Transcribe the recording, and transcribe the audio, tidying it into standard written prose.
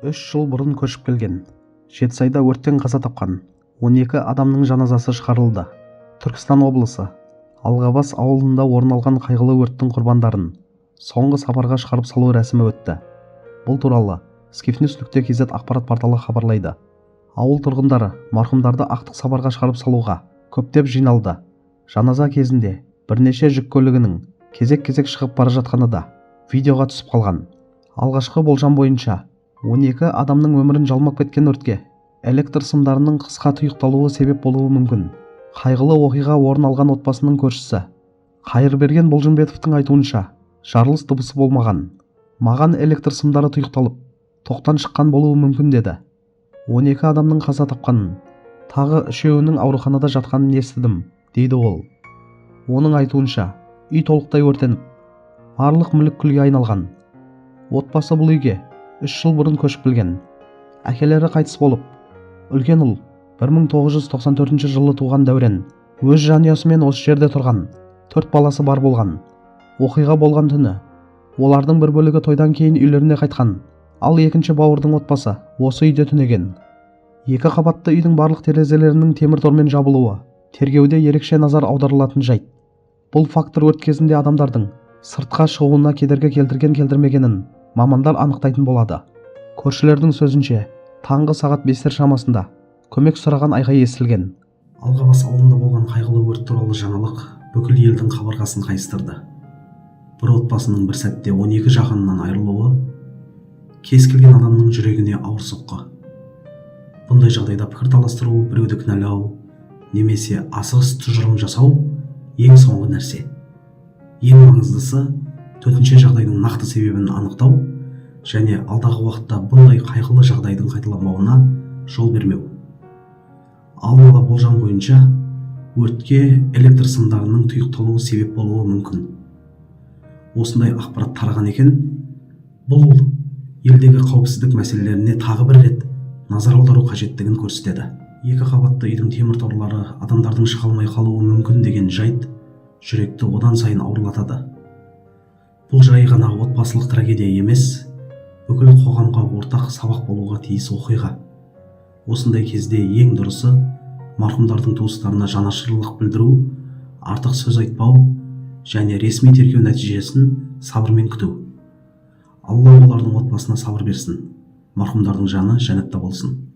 3 жыл бұрын көшіп келген, Жетісайда өрттен қаза тапқан 12 адамның жаназасы шығарылды. Түркістан облысы Алғабас ауылында орын алған қайғылы өрттің құрбандарын соңғы сапарға шығарып салу рәсімі өтті. Бұл туралы skifnews.kz ақпарат порталы хабарлайды. Ауыл тұрғындары марқұмдарды ақтық сапарға шығарып салуға көптеп жиналды. Жаназа кезінде бірнеше жүк көлігінің кезек-кезек шығып бара жатқаны да видеоға түсіп қалған. Алғашқы болжам бойынша 12 адамның өмірін жалмап кеткен өртке электр сымдарының қысқа тұйықталуы себеп болуы мүмкін. Қайғылы оқиға орын алған отбасының көршісі Қайырберген Болжымбетовтың айтуынша, жарылыс дыбысы болмаған. Маған электр сымдары тұйықталып, тоқтан шыққан болуы мүмкін деді. 12 адамның қаза тапқанын, тағы 3-інің ауруханада жатқанын естідім, дейді ол. Оның айтуынша, үй толықтай өртеніп, барлық мүлік күлге айналған. Отбасы бұл үйге 3 жыл бұрын көшіп келген. Әкелері қайтыс болып, үлкен ұл 1994 жылы туған Дәурен өз жанұясымен осы жерде тұрған. 4 баласы бар болған. Оқиға болған түні олардың бір бөлігі тойдан кейін үйлеріне қайтқан, ал екінші бауырдың отбасы осы үйде түнеген. 2 қабатты үйдің барлық терезелерінің темір тормен жабылуы тергеуде ерекше назар аударылатын жайт. Бұл фактор өрт кезінде адамдардың сыртқа шығуына кедергі келтірген-келтірмегенін мамандар анықтайтын болады. Көршілердің сөзінше, таңғы сағат 5 шамасында көмек сұраған айқай естілген. Алғабас ауылында болған қайғылы өрт туралы жаңалық бүкіл елдің қабырғасын қайыстырды. Бір отбасының бір сәтте 12 жақынынан айырылуы кез келген адамның жүрегіне ауыр соққы. Бұндай жағдайда пікір таластыру, біреуді кінәлау немесе асығыс тұжырым жасау ең соңғы нәрсе. Ең маңыздысы төтенше жағдайдың нақты себебін анықтау және алдағы уақытта бұндай қайғылы жағдайдың қайталанбауына жол бермеу. Алдын ала болжам бойынша, өртке электр сымдарының тұйықталуы себеп болуы мүмкін. Осындай ақпарат тараған екен, бұл елдегі қауіпсіздік мәселелеріне тағы бір рет назар аудару қажеттігін көрсетеді. 2 қабатты үйдің темір торлары адамдардың шыға алмай қалуы мүмкін деген жайт жүректі одан сайын ауырлатады. Бұл жай ғана отбасылық трагедия емес, бүкіл қоғамға ортақ сабақ болуға тиіс оқиға. Осындай кезде ең дұрысы марқұмдардың туыстарына жанашырлық білдіру, артық сөз айтпау және ресми тергеу нәтижесін сабырмен күту. Алла олардың отбасына сабыр берсін. Марқұмдардың жаны жәннатта болсын.